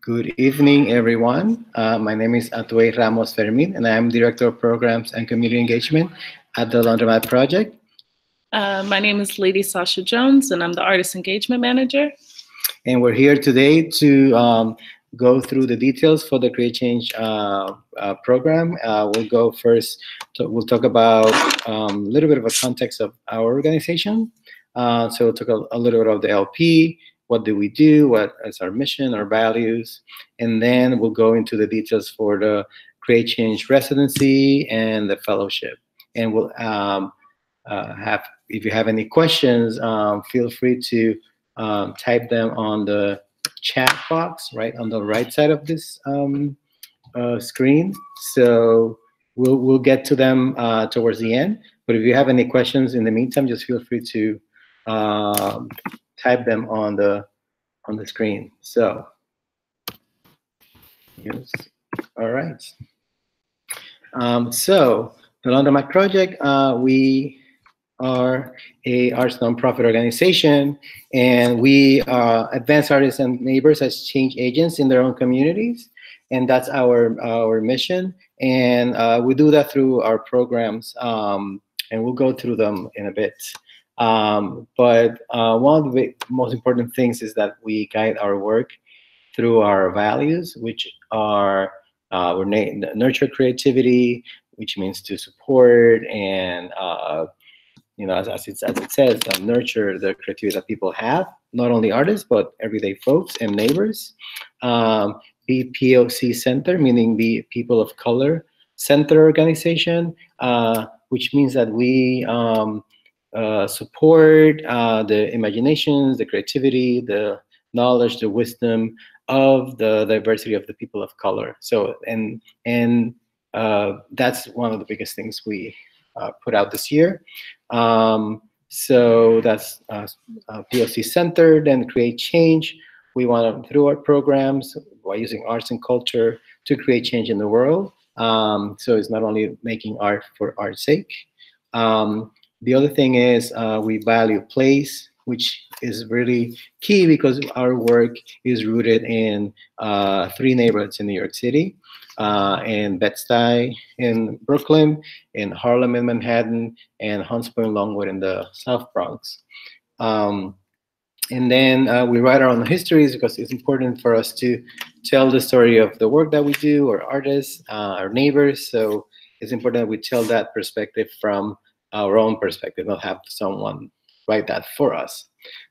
Good evening, everyone. My name is Atuey Ramos Fermin, and I am Director of Programs and Community Engagement at the Laundromat Project. My name is Lady Sasha Jones, and I'm the Artist Engagement Manager. And we're here today to go through the details for the Create Change program. We'll go first, we'll talk about a little bit of a context of our organization. So we'll talk a little bit of the LP, what do we do, what is our mission, our values, and then we'll go into the details for the Create Change Residency and the fellowship. And we'll if you have any questions, feel free to type them on the chat box right on the right side of this screen. So we'll get to them towards the end. But if you have any questions in the meantime, just feel free to type them on the screen. So yes, all right. So the Laundromat Project, we are a arts nonprofit organization, and we advance artists and neighbors as change agents in their own communities, and that's our mission. And we do that through our programs, and we'll go through them in a bit. But one of the most important things is that we guide our work through our values, which are nurture creativity, which means to support and as it says, nurture the creativity that people have, not only artists but everyday folks and neighbors. Be POC center, meaning be people of color center organization, which means that we support the imaginations, the creativity, the knowledge, the wisdom of the diversity of the people of color. So and that's one of the biggest things we put out this year. So that's POC centered and create change. We want to, through our programs, by using arts and culture to create change in the world. So it's not only making art for art's sake. The other thing is we value place, which is really key because our work is rooted in 3 neighborhoods in New York City, in Bed-Stuy in Brooklyn, in Harlem in Manhattan, and Hunts Point Longwood in the South Bronx. And then we write our own histories because it's important for us to tell the story of the work that we do, our artists, our neighbors. So it's important that we tell that perspective from our own perspective, not have someone write that for us.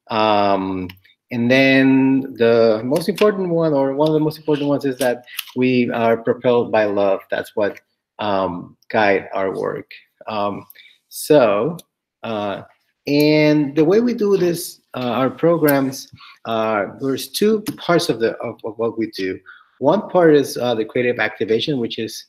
And then the most important one, or one of the most important ones, is that we are propelled by love. That's what guide our work. And the way we do this, our programs, there's 2 parts of what we do. One part is the creative activation, which is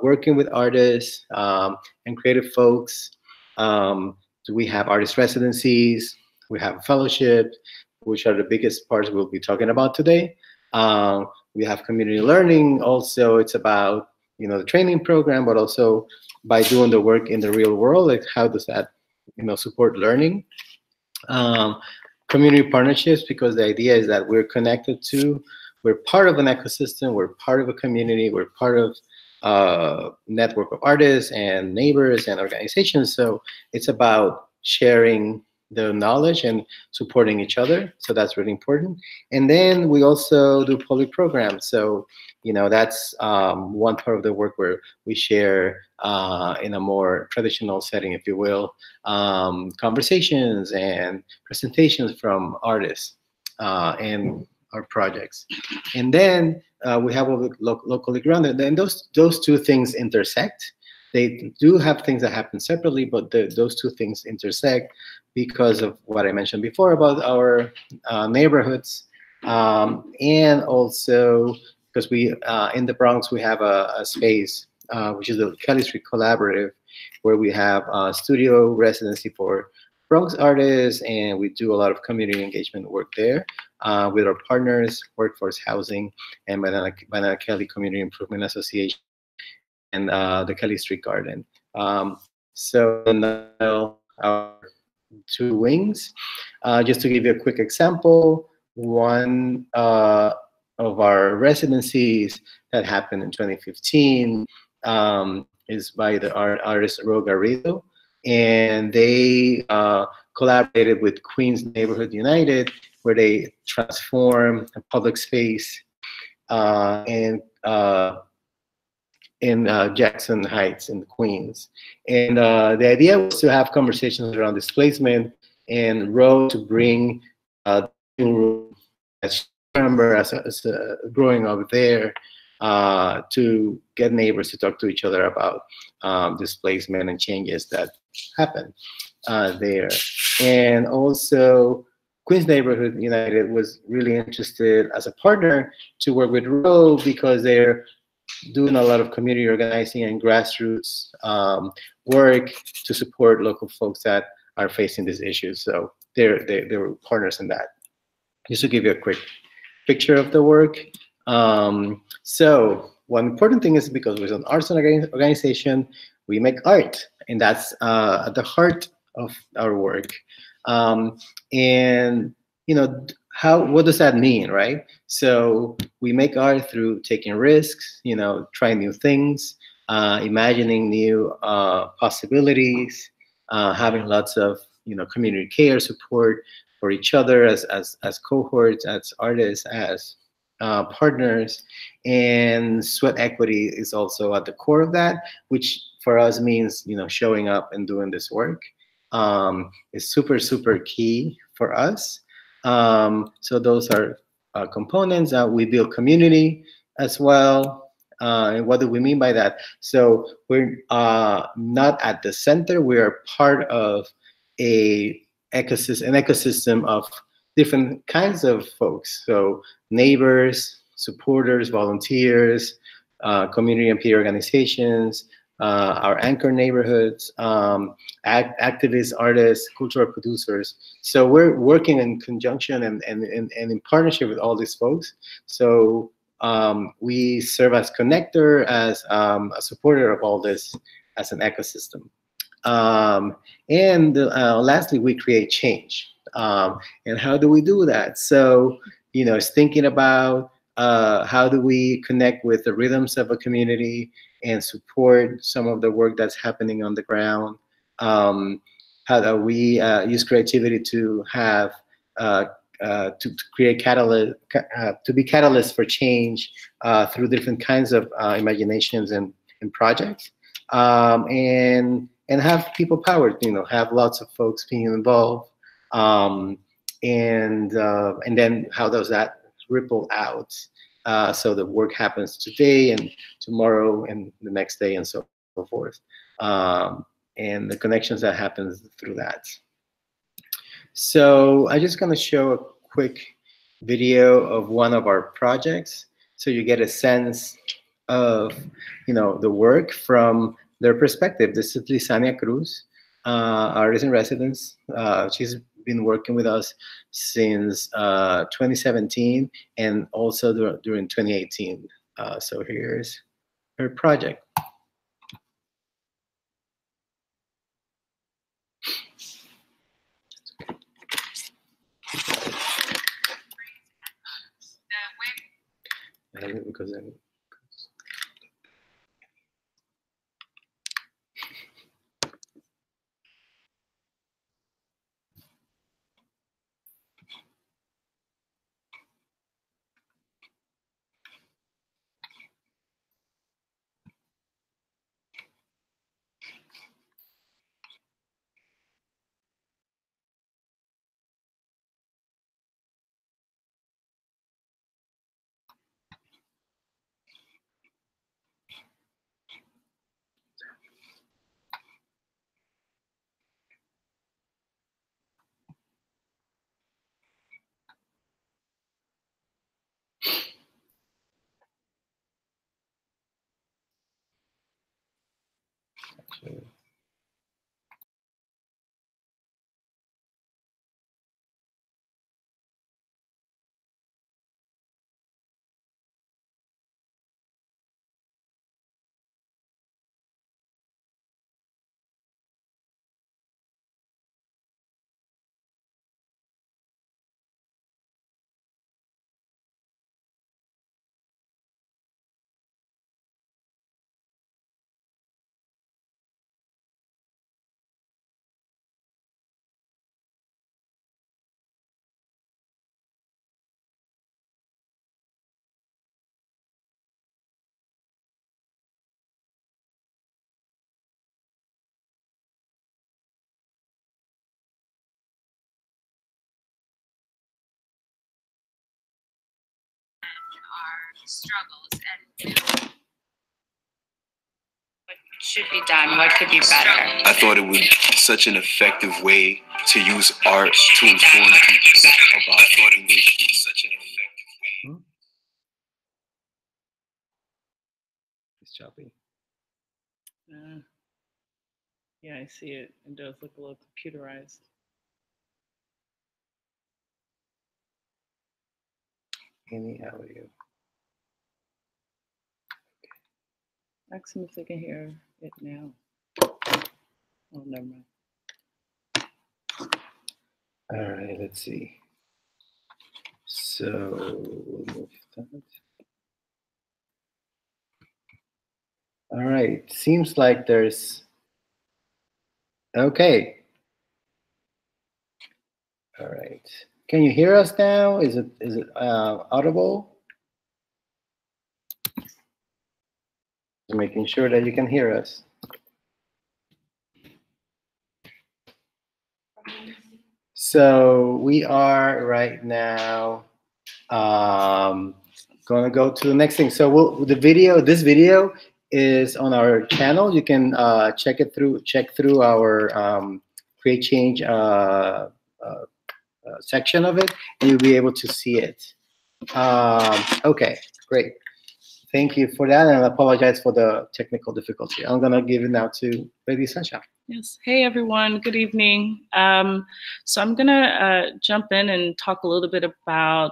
working with artists and creative folks. So we have artist residencies, we have fellowship, which are the biggest parts we'll be talking about today. We have community learning. Also, it's about the training program, but also by doing the work in the real world, like how does that support learning. Community partnerships, because the idea is that we're connected to, we're part of an ecosystem, we're part of a community, we're part of a network of artists and neighbors and organizations. So it's about sharing the knowledge and supporting each other. So that's really important. And then we also do public programs. So that's one part of the work where we share in a more traditional setting, if you will, conversations and presentations from artists and our projects. And then we have what we locally grounded. And those 2 things intersect. They do have things that happen separately, but those 2 things intersect because of what I mentioned before about our neighborhoods, and also because we in the Bronx we have a space which is the Kelly Street Collaborative, where we have a studio residency for Bronx artists, and we do a lot of community engagement work there with our partners, Workforce Housing and Banana Kelly Community Improvement Association, and the Kelly Street Garden. So now our 2 wings. Just to give you a quick example, one of our residencies that happened in 2015 is by the artist Ro Garrido, and they collaborated with Queens Neighborhood United, where they transform a public space uh, in uh, in Jackson Heights in Queens. And the idea was to have conversations around displacement and Ro to bring the living room that she remember as growing up there to get neighbors to talk to each other about displacement and changes that happen there. And also, Queens Neighborhood United was really interested as a partner to work with Ro because they're doing a lot of community organizing and grassroots work to support local folks that are facing these issues. So they were partners in that. Just to give you a quick picture of the work. So one important thing is because we're an arts organization, we make art, and that's at the heart of our work. And you know, what does that mean, right? So we make art through taking risks, you know, trying new things, imagining new possibilities, having lots of community care support for each other as cohorts, as artists, as partners, and sweat equity is also at the core of that, which for us means showing up and doing this work is super key for us. So those are components. We build community as well. And what do we mean by that? So we're not at the center. We are part of an ecosystem of different kinds of folks. So neighbors, supporters, volunteers, community and peer organizations, our anchor neighborhoods, activists, artists, cultural producers. So we're working in conjunction and in partnership with all these folks. So we serve as connector, as a supporter of all this as an ecosystem. And lastly, we create change. And how do we do that? So, it's thinking about how do we connect with the rhythms of a community and support some of the work that's happening on the ground. How do we use creativity to have to create catalyst, to be catalyst for change through different kinds of imaginations and projects, and have people powered, have lots of folks being involved, and then how does that ripple out so the work happens today and tomorrow and the next day and so forth, and the connections that happens through that. So I'm just going to show a quick video of one of our projects so you get a sense of the work from their perspective. This is Lisania Cruz, artist in residence. She's been working with us since 2017 and also during 2018. So here's her project. Because then struggles and what should be done, what could be better. I thought it was such an effective way to use art to inform people about such an effective way. It's choppy. Yeah, I see it. It does look a little computerized. Amy, how are you? Ask them if they can hear it now. Oh, never mind. All right, let's see. So we'll move that. All right, seems like there's, okay. All right, can you hear us now? Is it audible? Making sure that you can hear us. So we are right now going to go to the next thing. So this video is on our channel. You can check through our Create Change section of it, and you'll be able to see it. Okay, great. Thank you for that, and I apologize for the technical difficulty. I'm going to give it now to Lady Sunshine. Yes. Hey, everyone. Good evening. So I'm going to jump in and talk a little bit about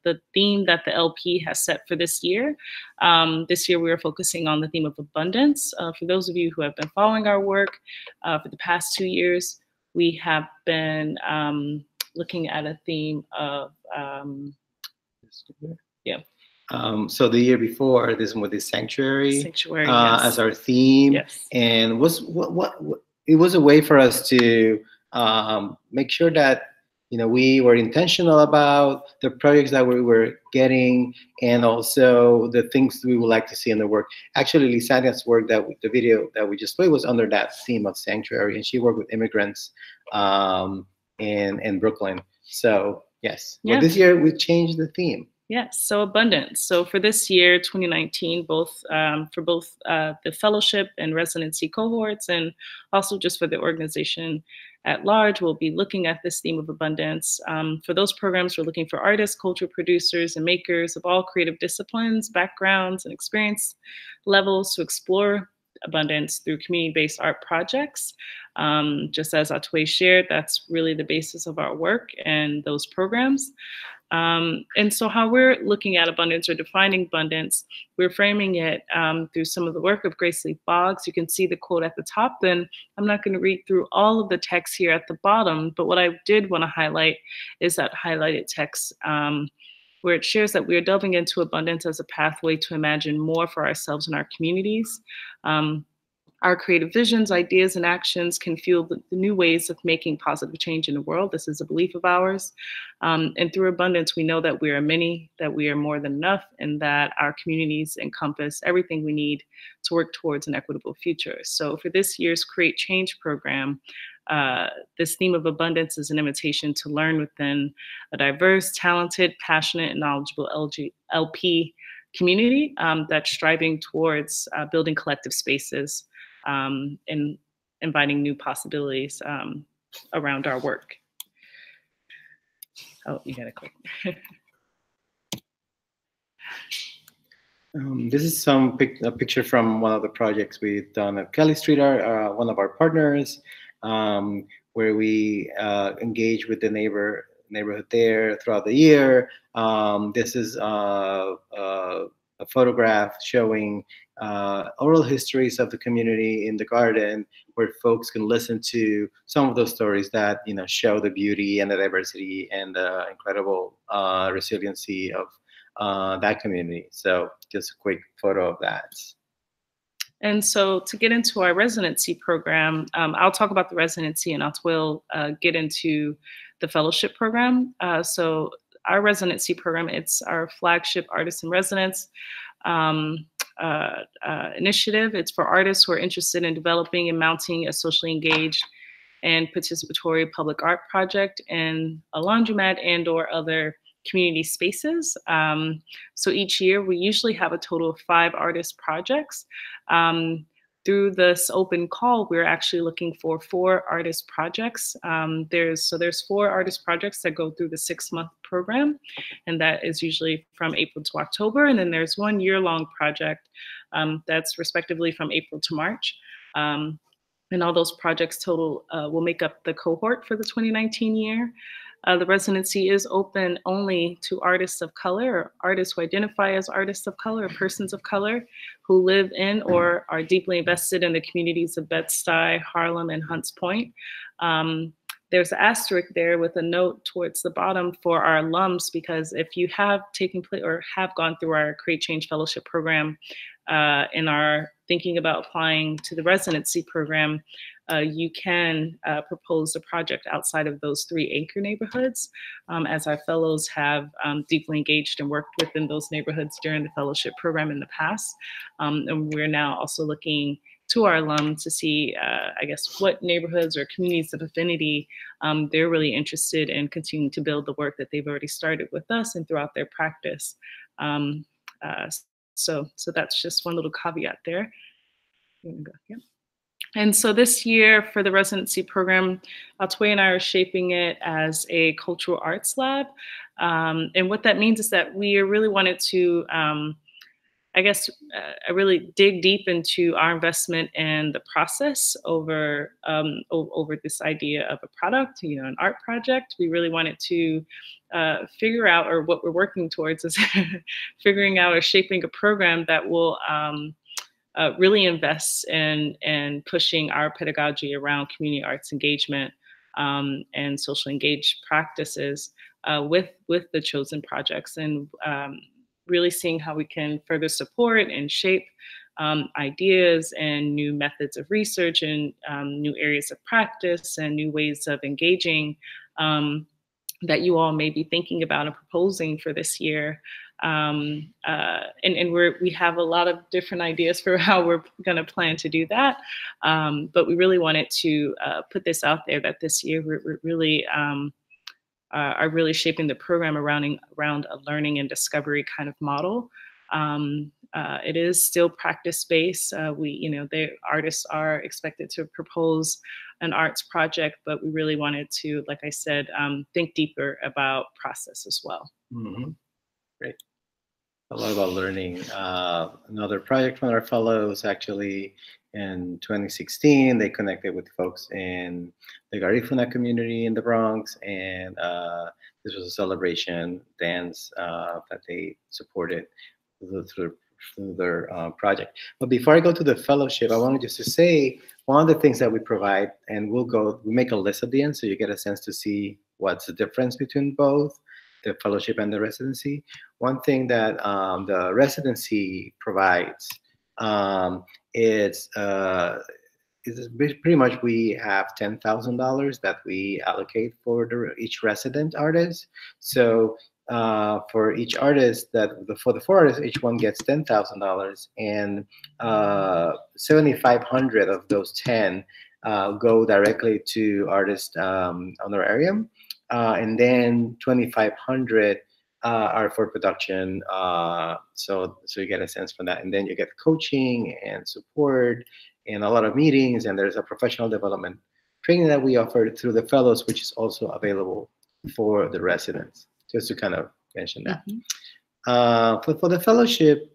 the theme that the LP has set for this year. This year, we are focusing on the theme of abundance. For those of you who have been following our work for the past 2 years, we have been looking at a theme of, So the year before, this one with the sanctuary, yes, as our theme, yes. And it was a way for us to make sure that we were intentional about the projects that we were getting, and also the things we would like to see in the work. Actually, Lisania's work, the video that we just played, was under that theme of sanctuary, and she worked with immigrants in Brooklyn. So yes, Well, this year we changed the theme. Yes, so abundance. So for this year, 2019, for both the fellowship and residency cohorts, and also just for the organization at large, we'll be looking at this theme of abundance. For those programs, we're looking for artists, cultural producers, and makers of all creative disciplines, backgrounds, and experience levels to explore abundance through community-based art projects. Just as Atwe shared, that's really the basis of our work and those programs. And so how we're looking at abundance or defining abundance, we're framing it through some of the work of Grace Lee Boggs. You can see the quote at the top. Then I'm not going to read through all of the text here at the bottom, but what I did want to highlight is that highlighted text where it shares that we are delving into abundance as a pathway to imagine more for ourselves and our communities. Our creative visions, ideas, and actions can fuel the new ways of making positive change in the world. This is a belief of ours. And through abundance, we know that we are many, that we are more than enough, and that our communities encompass everything we need to work towards an equitable future. So for this year's Create Change program, this theme of abundance is an invitation to learn within a diverse, talented, passionate, and knowledgeable LP community that's striving towards building collective spaces and inviting new possibilities around our work. Oh, you gotta click. This is a picture from one of the projects we've done at Kelly Street Art, one of our partners, where we engage with the neighborhood there throughout the year. This is a photograph showing oral histories of the community in the garden, where folks can listen to some of those stories that show the beauty and the diversity and the incredible resiliency of that community. So just a quick photo of that. And so to get into our residency program, I'll talk about the residency, and Atwil get into the fellowship program. So our residency program, it's our flagship Artists in Residence initiative. It's for artists who are interested in developing and mounting a socially engaged and participatory public art project in a laundromat and or other community spaces. So each year we usually have a total of 5 artist projects. Through this open call, we're actually looking for 4 artist projects. There's 4 artist projects that go through the 6-month program, and that is usually from April to October. And then there's 1 year-long project that's respectively from April to March. And all those projects total will make up the cohort for the 2019 year. The residency is open only to artists of color, or artists who identify as artists of color, or persons of color who live in or are deeply invested in the communities of Bed-Stuy, Harlem, and Hunts Point. There's an asterisk there with a note towards the bottom for our alums, because if you have taken place or have gone through our Create Change Fellowship program and are thinking about applying to the residency program, you can propose a project outside of those 3 anchor neighborhoods, as our fellows have deeply engaged and worked within those neighborhoods during the fellowship program in the past. And we're now also looking to our alums to see, I guess, what neighborhoods or communities of affinity they're really interested in continuing to build the work that they've already started with us and throughout their practice. So that's just one little caveat there. Yeah. And so this year for the residency program, Atoy and I are shaping it as a cultural arts lab. And what that means is that we really wanted to, I guess, really dig deep into our investment in the process over this idea of a product, an art project. We really wanted to figure out, or what we're working towards is figuring out or shaping a program that will really invests in pushing our pedagogy around community arts engagement and social engaged practices with the chosen projects, and really seeing how we can further support and shape ideas and new methods of research and new areas of practice and new ways of engaging that you all may be thinking about and proposing for this year. And we have a lot of different ideas for how we're going to plan to do that. But we really wanted to put this out there that this year we're really are really shaping the program around a learning and discovery kind of model. It is still practice-based. The artists are expected to propose an arts project, but we really wanted to, like I said, think deeper about process as well. Mm-hmm. Great. A lot about learning. Another project from our fellows, actually, in 2016, they connected with folks in the Garifuna community in the Bronx, and this was a celebration dance that they supported through their project. But before I go to the fellowship, I wanted just to say one of the things that we provide, and we make a list at the end so you get a sense to see what's the difference between both the fellowship and the residency. One thing that the residency provides is pretty much we have $10,000 that we allocate for each resident artist. So for each artist, for the 4 artists, each one gets $10,000, and 7,500 of those 10 go directly to artist honorarium. And then 2,500 are for production. So you get a sense from that. And then you get coaching and support and a lot of meetings. And there's a professional development training that we offer through the fellows, which is also available for the residents, just to kind of mention that. Mm-hmm. For the fellowship,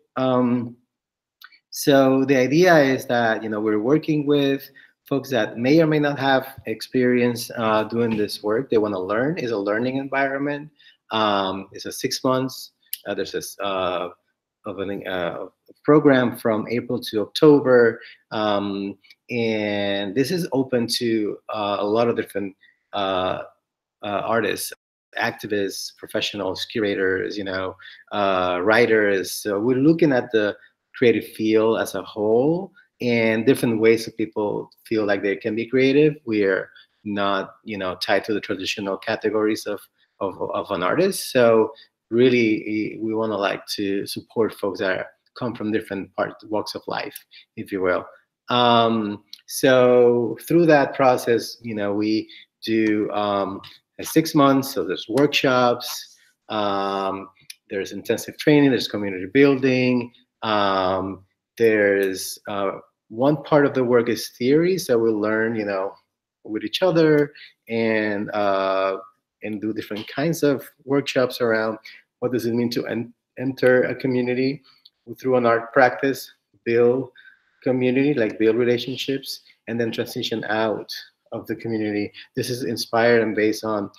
so the idea is that, we're working with folks that may or may not have experience doing this work. They want to learn. It's a learning environment. It's a 6 months. There's this program from April to October, and this is open to a lot of different artists, activists, professionals, curators, writers. So we're looking at the creative field as a whole, and different ways that people feel like they can be creative. We are not, tied to the traditional categories of an artist. So really, we want to support folks that come from different walks of life, if you will. So through that process, we do 6 months. So there's workshops, There's intensive training, there's community building, there's one part of the work is theory, so we'll learn, with each other and do different kinds of workshops around what does it mean to enter a community through an art practice, build community, like build relationships, and then transition out of the community. This is inspired and based on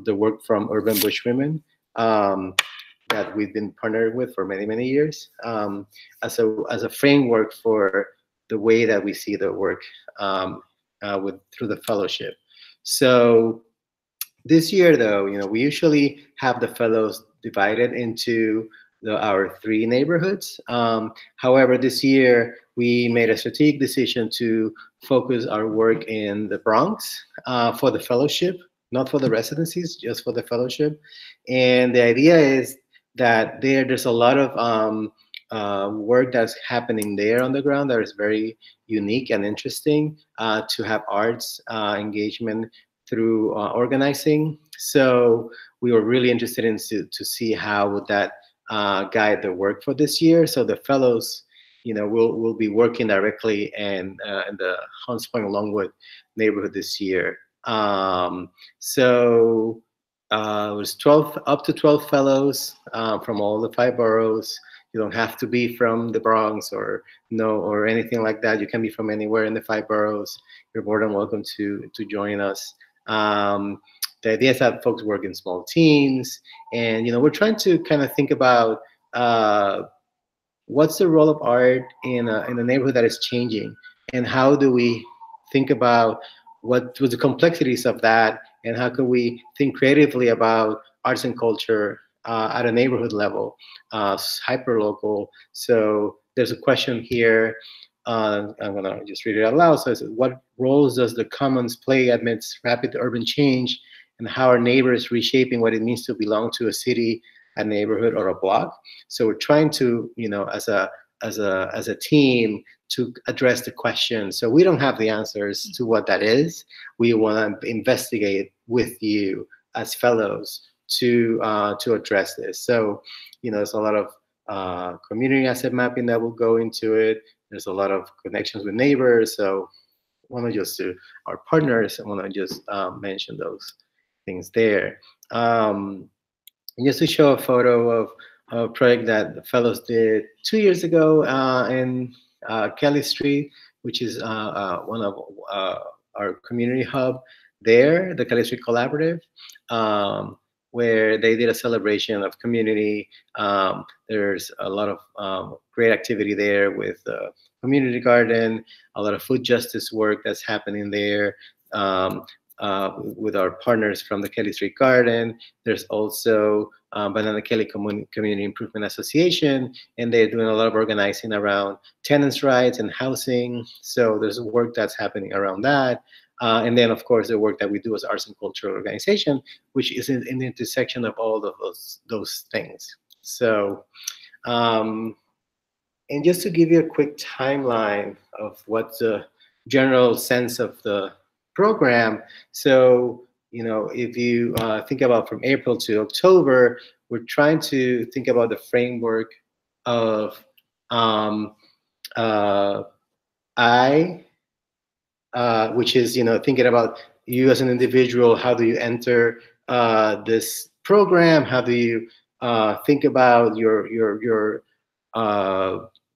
the work from Urban Bush Women that we've been partnered with for many, many years as a framework for the way that we see the work through the fellowship. So this year, though, we usually have the fellows divided into our 3 neighborhoods. However, this year we made a strategic decision to focus our work in the Bronx for the fellowship, not for the residencies, just for the fellowship. And the idea is that there's a lot of work that's happening there on the ground that is very unique and interesting to have arts engagement through organizing. So we were really interested in to see how would that guide the work for this year. So the fellows, will be working directly in the Hunts Point Longwood neighborhood this year. So it was up to 12 fellows from all the 5 boroughs. You don't have to be from the Bronx or anything like that. You can be from anywhere in the 5 boroughs. You're more than welcome to join us. The idea is that folks work in small teams, and we're trying to kind of think about what's the role of art in a neighborhood that is changing, and how do we think about what was the complexities of that, and how can we think creatively about arts and culture at a neighborhood level, hyper local. So there's a question here. I'm gonna just read it out loud. So it says, what roles does the commons play amidst rapid urban change, and how are neighbors reshaping what it means to belong to a city, a neighborhood, or a block? So we're trying to, as a team, to address the question. So we don't have the answers to what that is. We want to investigate with you as fellows to address this. So, there's a lot of community asset mapping that will go into it. There's a lot of connections with neighbors. So I want to just do our partners. I want to just mention those things there. And just to show a photo of a project that the fellows did 2 years ago in Kelly Street, which is one of our community hub there, the Kelly Street Collaborative, where they did a celebration of community. There's a lot of great activity there with community garden, a lot of food justice work that's happening there. With our partners from the Kelly Street Garden. There's also Banana Kelly Community Improvement Association, and they're doing a lot of organizing around tenants' rights and housing. So there's work that's happening around that. And then, of course, the work that we do as arts and cultural organization, which is in the intersection of all of those things. So, and just to give you a quick timeline of what the general sense of the program. So, if you think about from April to October, we're trying to think about the framework of which is, thinking about you as an individual. How do you enter this program? How do you think about your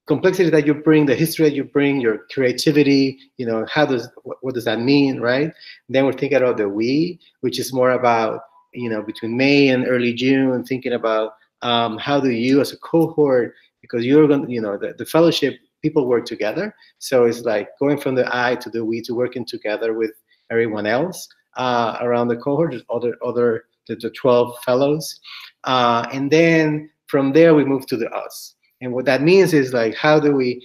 complexity that you bring, the history that you bring, your creativity, what does that mean, right? Then we're thinking about the we, which is more about, between May and early June, thinking about how do you as a cohort, because you're going to, the fellowship, people work together. So it's like going from the I to the we to working together with everyone else around the cohort, the 12 fellows. And then from there, we move to the us. And what that means is like, how do we,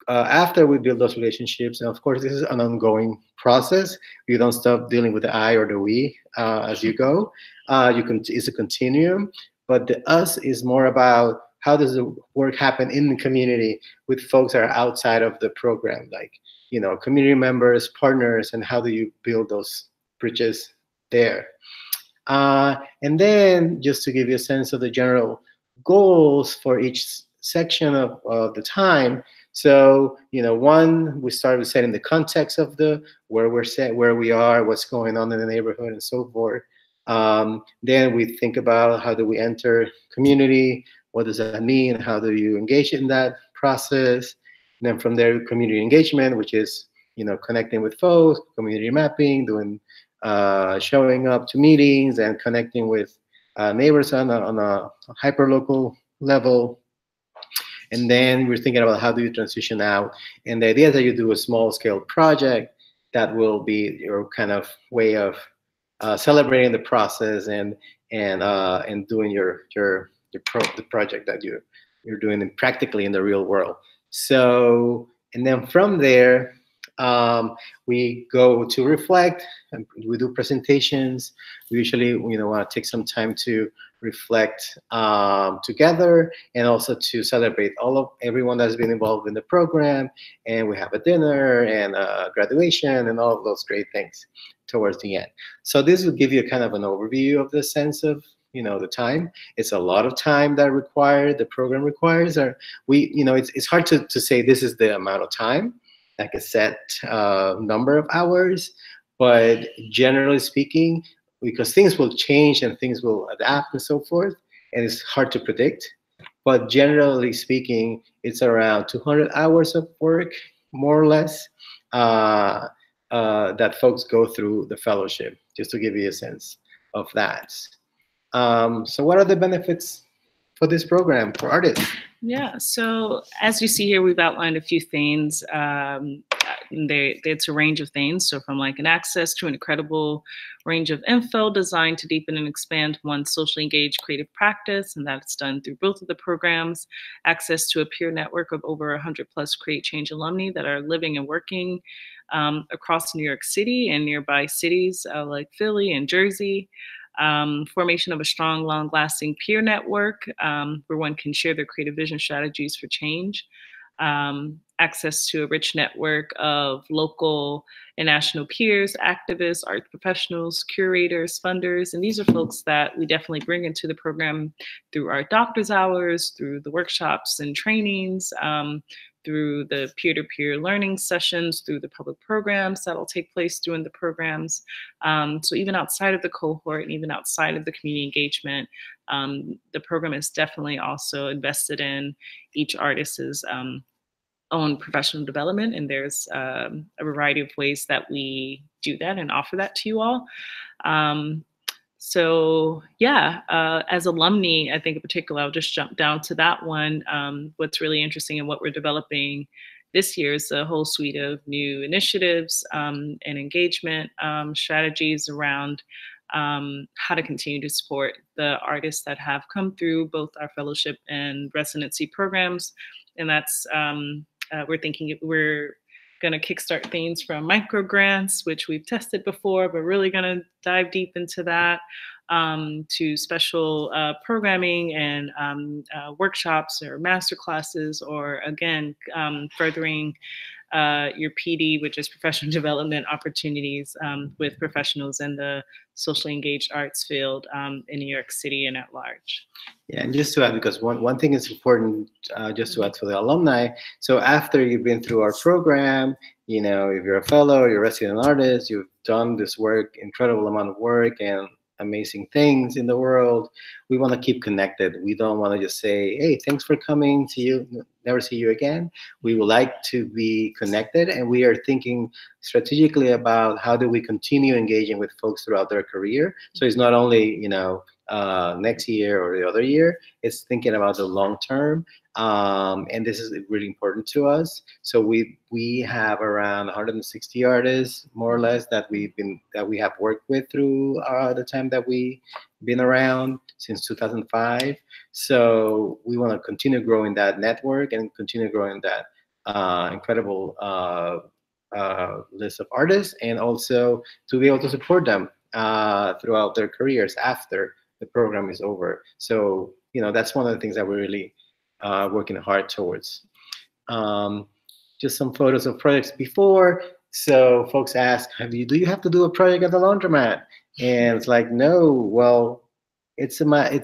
after we build those relationships, and of course, this is an ongoing process. You don't stop dealing with the I or the we as you go. It's a continuum, but the us is more about how does the work happen in the community with folks that are outside of the program, like, community members, partners, and how do you build those bridges there? And then just to give you a sense of the general goals for each section of the time. So, one, we start with setting the context of where we are, what's going on in the neighborhood, and so forth. Then we think about how do we enter community, what does that mean, how do you engage in that process. And then from there, community engagement, which is connecting with folks, community mapping, doing showing up to meetings and connecting with neighbors on a hyper-local level. And then we're thinking about how do you transition out. And the idea is that you do a small-scale project that will be your kind of way of celebrating the process and doing the project that you're doing practically in the real world. So, and then from there, we go to reflect, and we do presentations. We usually, want to take some time to reflect together, and also to celebrate everyone that's been involved in the program. And we have a dinner and a graduation and all of those great things towards the end. So this will give you kind of an overview of the sense of the time. It's a lot of time that the program requires. It's hard to say this is the amount of time, like a set number of hours, but generally speaking, because things will change and things will adapt and so forth, and it's hard to predict, but generally speaking, it's around 200 hours of work, more or less, that folks go through the fellowship, just to give you a sense of that. So what are the benefits for this program for artists? Yeah, so as you see here, we've outlined a few things. It's a range of things. So from like an access to an incredible range of info designed to deepen and expand one's socially engaged creative practice, and that's done through both of the programs. Access to a peer network of over 100 plus Create Change alumni that are living and working across New York City and nearby cities like Philly and Jersey. Formation of a strong, long-lasting peer network where one can share their creative vision strategies for change. Access to a rich network of local and national peers, activists, art professionals, curators, funders, and these are folks that we definitely bring into the program through our doctor's hours, through the workshops and trainings, through the peer-to-peer learning sessions, through the public programs that'll take place during the programs. So even outside of the cohort and even outside of the community engagement, the program is definitely also invested in each artist's own professional development. And there's a variety of ways that we do that and offer that to you all. So yeah, as alumni, I think in particular, I'll just jump down to that one. What's really interesting and what we're developing this year is a whole suite of new initiatives and engagement strategies around how to continue to support the artists that have come through both our fellowship and residency programs. And that's, we're going to kickstart things from micro grants, which we've tested before, but really going to dive deep into that, to special programming and workshops or master classes, or again, furthering your PD, which is professional development opportunities with professionals in the socially engaged arts field in New York City and at large. Yeah, and just to add, because one thing is important, just to add for the alumni. So after you've been through our program, if you're a fellow, you're a resident artist, you've done this work, incredible amount of work and amazing things in the world, we want to keep connected. We don't want to just say, hey, thanks for coming, see you, never see you again. We would like to be connected, and we are thinking strategically about how do we continue engaging with folks throughout their career. So it's not only, next year or the other year, it's thinking about the long term. And this is really important to us. So we have around 160 artists, more or less, that we have worked with through the time that we've been around since 2005. So we want to continue growing that network and continue growing that incredible list of artists, and also to be able to support them throughout their careers after the program is over. So that's one of the things that we're really working hard towards. Just some photos of projects before. So folks ask, do you have to do a project at the laundromat? And it's like, no, well, it's a metaphor.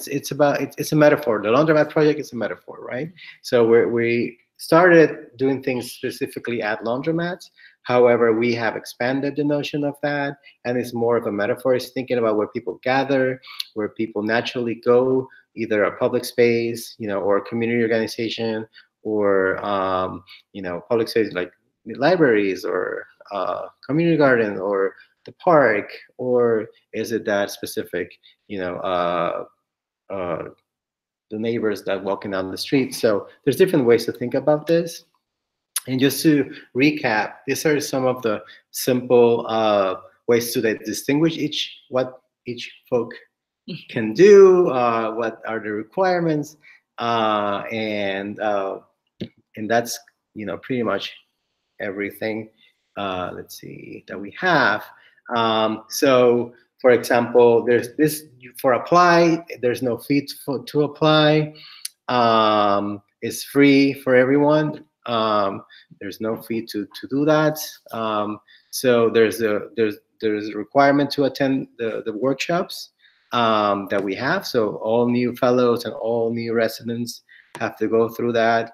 The Laundromat Project is a metaphor, right? So we started doing things specifically at laundromats. However, we have expanded the notion of that, and it's more of a metaphor. It's thinking about where people gather, where people naturally go, either a public space, or a community organization, or public space like libraries or community garden or the park, or is it that specific, the neighbors that walking down the street? So there's different ways to think about this. And just to recap, these are some of the simple ways to distinguish what each folk can do, what are the requirements, and that's pretty much everything. Let's see, that we have. So, for example, there's this for apply. There's no fee to apply. It's free for everyone. There's no fee to do that. So there's a requirement to attend the workshops that we have. So all new fellows and all new residents have to go through that.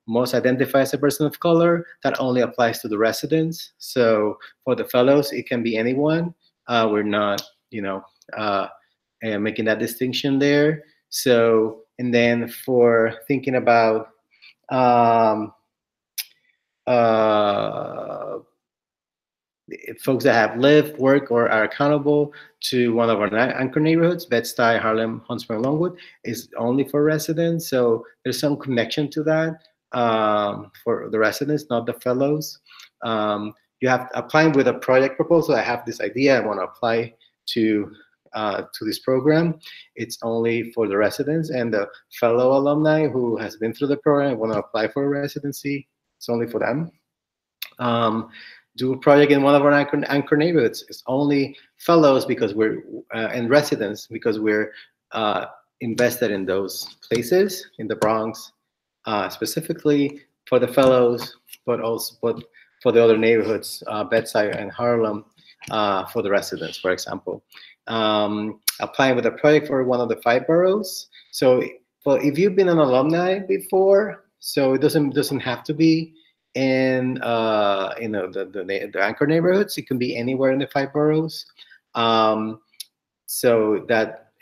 Must identify as a person of color. That only applies to the residents. So for the fellows, it can be anyone. We're not, making that distinction there. So, and then for thinking about folks that have lived, work, or are accountable to one of our anchor neighborhoods, Bed-Stuy, Harlem, Huntsville, Longwood, is only for residents. So there's some connection to that for the residents, not the fellows. You have applying with a project proposal. I have this idea. I want to apply to this program. It's only for the residents, and the fellow alumni who has been through the program want to apply for a residency. It's only for them. Do a project in one of our anchor neighborhoods. It's only fellows because we're and residents because we're invested in those places in the Bronx, specifically for the fellows, but for the other neighborhoods, Bed-Stuy and Harlem, for the residents, for example. Applying with a project for one of the 5 boroughs. So, if you've been an alumni before, so it doesn't have to be in the anchor neighborhoods. It can be anywhere in the 5 boroughs. So that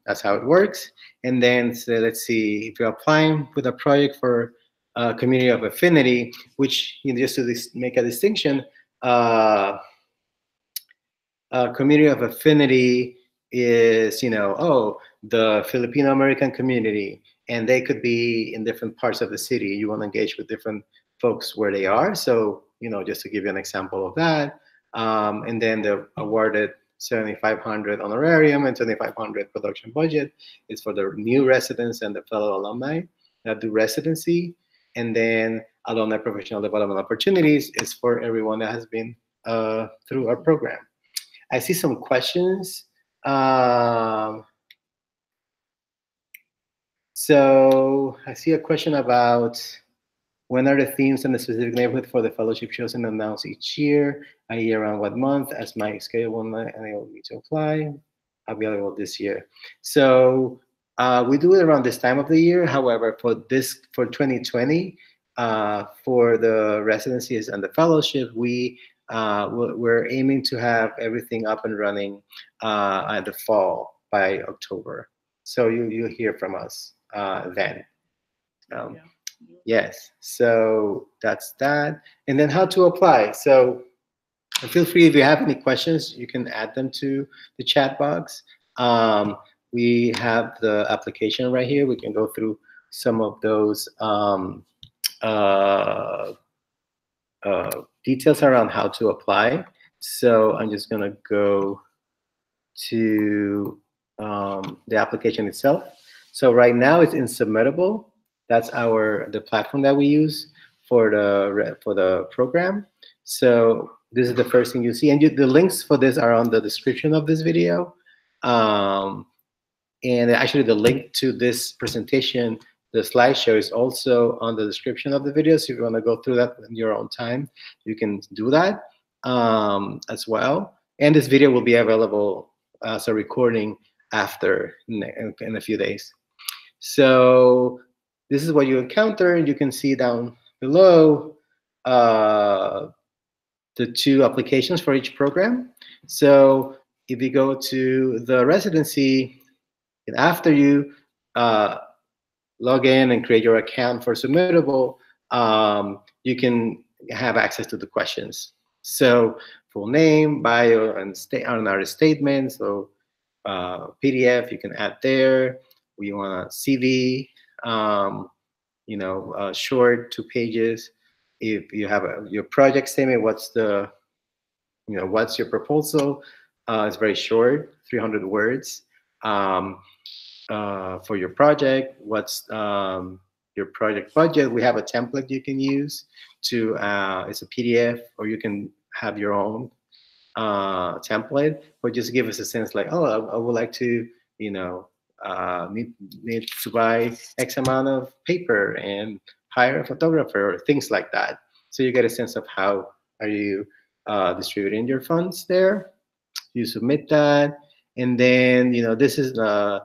that's how it works. And then so let's see, if you're applying with a project for a community of affinity, which just to make a distinction, community of affinity is the Filipino American community, and they could be in different parts of the city. You want to engage with different folks where they are. So just to give you an example of that, and then the awarded $7,500 honorarium and $2,500 production budget is for the new residents and the fellow alumni that do residency. And then alumni professional development opportunities is for everyone that has been through our program. I see some questions. So I see a question about when are the themes and the specific neighborhood for the fellowship chosen and announced each year? I.e. around what month? As my schedule will not enable me to apply. Available this year. So we do it around this time of the year. However, for 2020, for the residencies and the fellowship, we're aiming to have everything up and running in the fall by October. So you'll hear from us then. Yes, so that's that. And then how to apply. So feel free, if you have any questions, you can add them to the chat box. We have the application right here. We can go through some of those details around how to apply. So I'm just gonna go to the application itself. So right now it's in Submittable. That's the platform that we use for the program. So this is the first thing you see, and the links for this are on the description of this video. And actually, the link to this presentation, the slideshow, is also on the description of the video. So if you want to go through that in your own time, you can do that as well. And this video will be available as a recording after in a few days. So this is what you encounter. You can see down below the 2 applications for each program. So if you go to the residency, and after you log in and create your account for Submittable, you can have access to the questions. So full name, bio, and artist statement. So PDF you can add there. We want a CV, short 2 pages. If you have your project statement, what's your proposal? It's very short, 300 words. For your project, what's your project budget? We have a template you can use to, it's a PDF, or you can have your own template, but just give us a sense like, oh, I would like to, need to buy X amount of paper and hire a photographer, or things like that. So you get a sense of how are you distributing your funds there. You submit that, and then this is a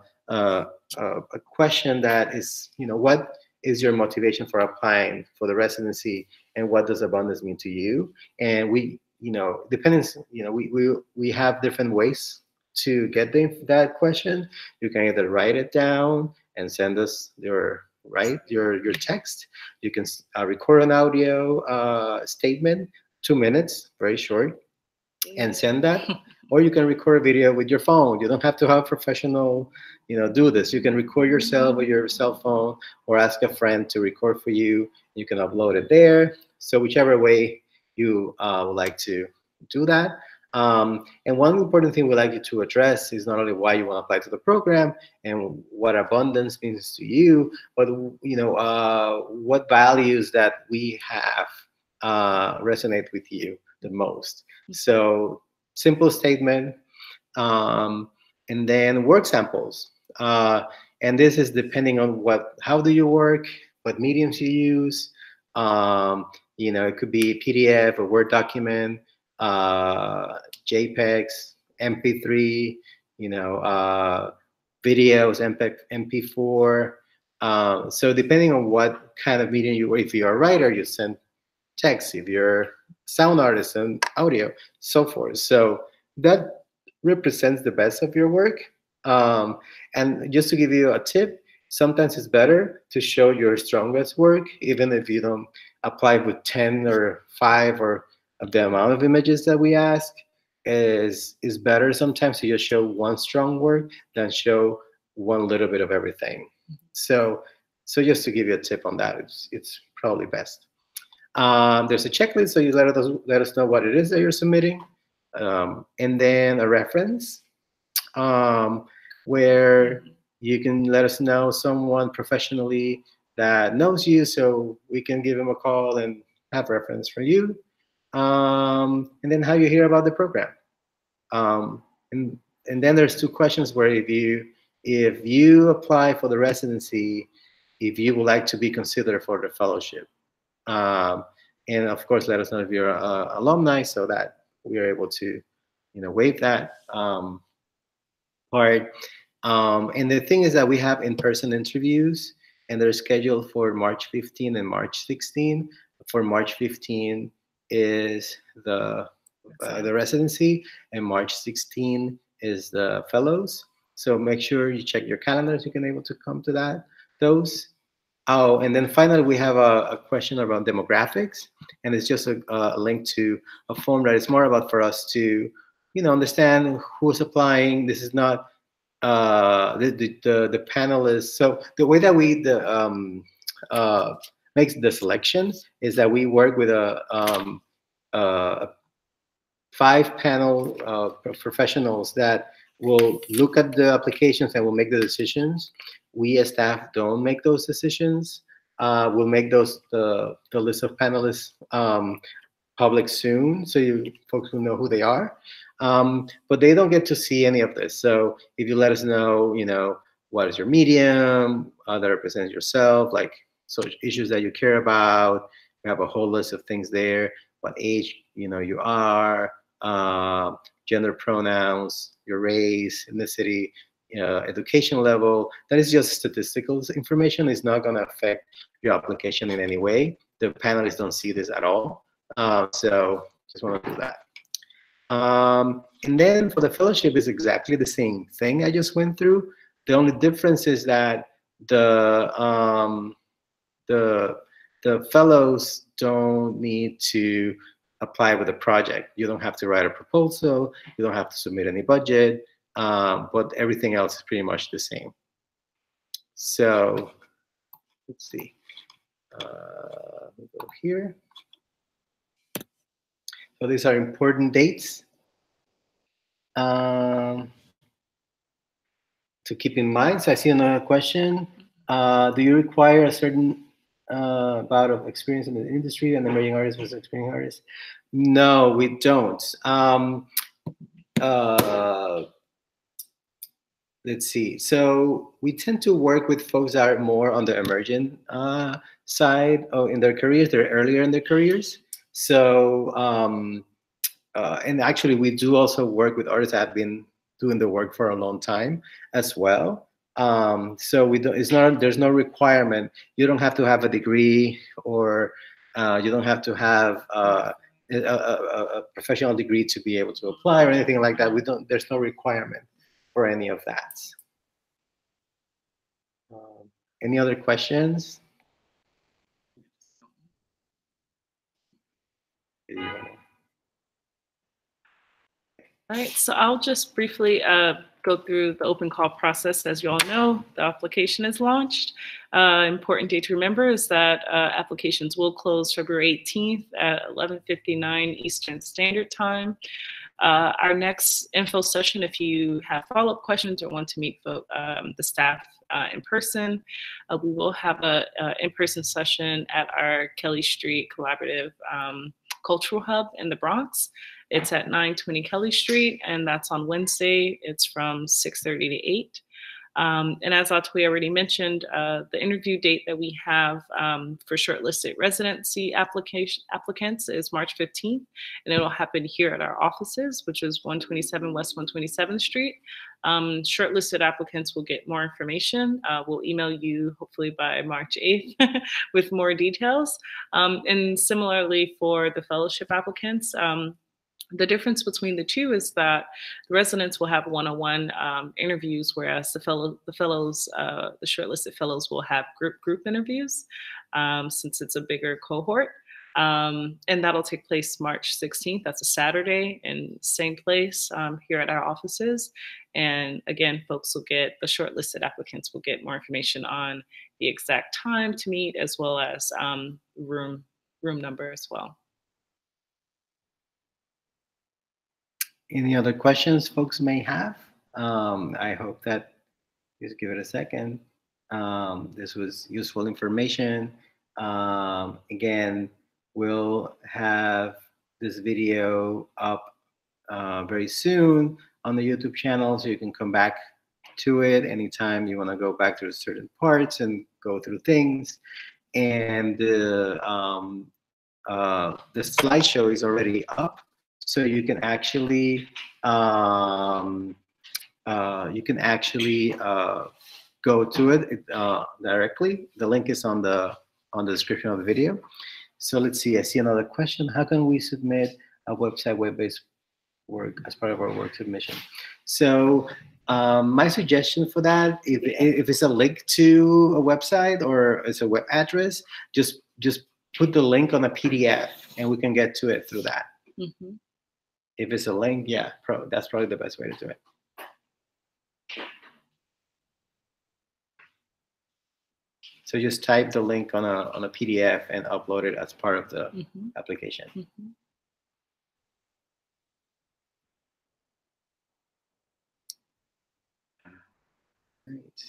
question that is, what is your motivation for applying for the residency, and what does abundance mean to you? And we, depends, we have different ways to get that question. You can either write it down and send us your text. You can record an audio statement, 2 minutes, very short, and send that. Or you can record a video with your phone. You don't have to have professional, do this. You can record yourself with your cell phone, or ask a friend to record for you. You can upload it there. So whichever way you would like to do that. And one important thing we'd like you to address is not only why you want to apply to the program and what abundance means to you, but what values that we have resonate with you the most. So simple statement, and then work samples. And this is depending on how do you work, what mediums you use. It could be PDF, or Word document, JPEGs, MP3, videos, MP4. So depending on what kind of medium you, if you're a writer, you send text. If you're sound artist and audio, so forth. So that represents the best of your work. And just to give you a tip, sometimes it's better to show your strongest work, even if you don't apply with 10 or 5 or the amount of images that we ask. Is better sometimes to just show one strong work than show one little bit of everything. So just to give you a tip on that, it's probably best. There's a checklist, so you let us know what it is that you're submitting, and then a reference, where you can let us know someone professionally that knows you, so we can give them a call and have reference for you. And then how you hear about the program. And then there's 2 questions where if you apply for the residency, if you would like to be considered for the fellowship. And of course, let us know if you're alumni, so that we are able to, waive that part. And the thing is that we have in-person interviews, and they're scheduled for March 15 and March 16. For March 15 is the residency, and March 16 is the fellows. So make sure you check your calendars. You can able to come to those. Oh, and then finally, we have a question around demographics, and it's just a link to a form that is more about for us to, understand who's applying. This is not the panelists. So the way that we makes the selection is that we work with a 5-panel professionals that will look at the applications and will make the decisions. We as staff don't make those decisions. We'll make the list of panelists public soon, so you folks will know who they are. But they don't get to see any of this. So if you let us know, what is your medium that represents yourself, like social issues that you care about. We have a whole list of things there. What age, you are, gender pronouns, your race, ethnicity, education level. That is just statistical information. It's not going to affect your application in any way. The panelists don't see this at all. So just want to do that. And then for the fellowship, is exactly the same thing I just went through. The only difference is that the fellows don't need to apply with a project. You don't have to write a proposal. You don't have to submit any budget. But everything else is pretty much the same. So let's see. We'll go here. So these are important dates to keep in mind. So I see another question. Do you require a certain bout of experience in the industry and emerging artists versus experienced artists? No, we don't. Let's see. So we tend to work with folks that are more on the emergent side in their careers. They're earlier in their careers. So, and actually we do also work with artists that have been doing the work for a long time as well. So we don't, there's no requirement. You don't have to have a degree, or you don't have to have a professional degree to be able to apply or anything like that. There's no requirement for any of that. Any other questions? All right, so I'll just briefly go through the open call process. As you all know, the application is launched. Important date to remember is that applications will close February 18th at 11:59 Eastern Standard Time. Our next info session, if you have follow-up questions or want to meet the staff in person, we will have a in-person session at our Kelly Street Collaborative Cultural Hub in the Bronx. It's at 920 Kelly Street, and that's on Wednesday. It's from 6:30 to 8. And as Atwi already mentioned, the interview date that we have for shortlisted residency applicants is March 15th, and it'll happen here at our offices, which is 127 West 127th Street. Shortlisted applicants will get more information. We'll email you hopefully by March 8th with more details. And similarly for the fellowship applicants, the difference between the two is that the residents will have one-on-one interviews, whereas the shortlisted fellows will have group interviews, since it's a bigger cohort. And that'll take place March 16th. That's a Saturday, in same place here at our offices. And again, the shortlisted applicants will get more information on the exact time to meet, as well as room number as well. Any other questions folks may have? I hope that, just give it a second. This was useful information. Again, we'll have this video up very soon on the YouTube channel, so you can come back to it anytime you want to go back to certain parts and go through things. And the slideshow is already up. So you can actually go to it directly. The link is on the description of the video. So let's see. I see another question. How can we submit a web-based work as part of our work submission? So my suggestion for that, if it's a link to a website or it's a web address, just put the link on a PDF, and we can get to it through that. Mm-hmm. If it's a link, yeah, that's probably the best way to do it. So just type the link on a PDF and upload it as part of the application. Mm-hmm. Right.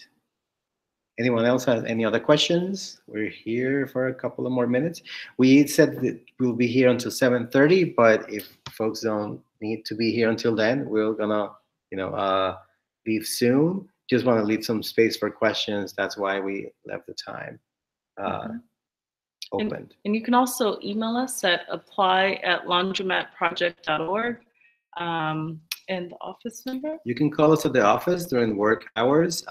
Anyone else has any other questions? We're here for a couple of more minutes. We said that we'll be here until 7:30, but if folks don't need to be here until then, we're gonna, leave soon. Just want to leave some space for questions. That's why we left the time opened. And you can also email us at apply@laundromatproject.org. And the office number? You can call us at the office during work hours,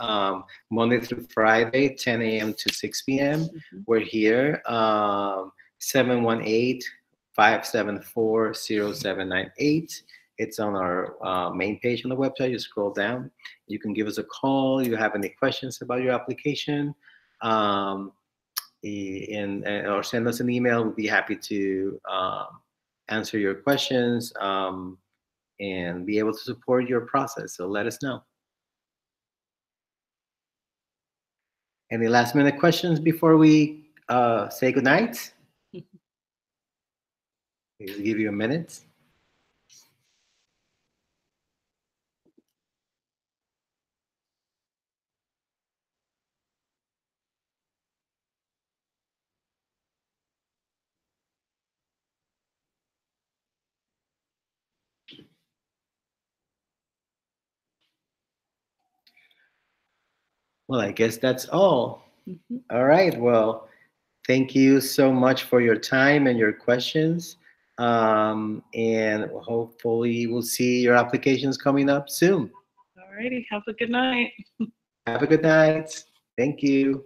Monday through Friday, 10 a.m. to 6 p.m. We're here, 718-574-0798. It's on our main page on the website. You scroll down. You can give us a call. You have any questions about your application, or send us an email. We'll be happy to answer your questions. And be able to support your process. So let us know. Any last minute questions before we say goodnight? We'll give you a minute. Well, I guess that's all. All right. Well, thank you so much for your time and your questions. And hopefully we'll see your applications coming up soon. Alrighty, have a good night. Have a good night. Thank you.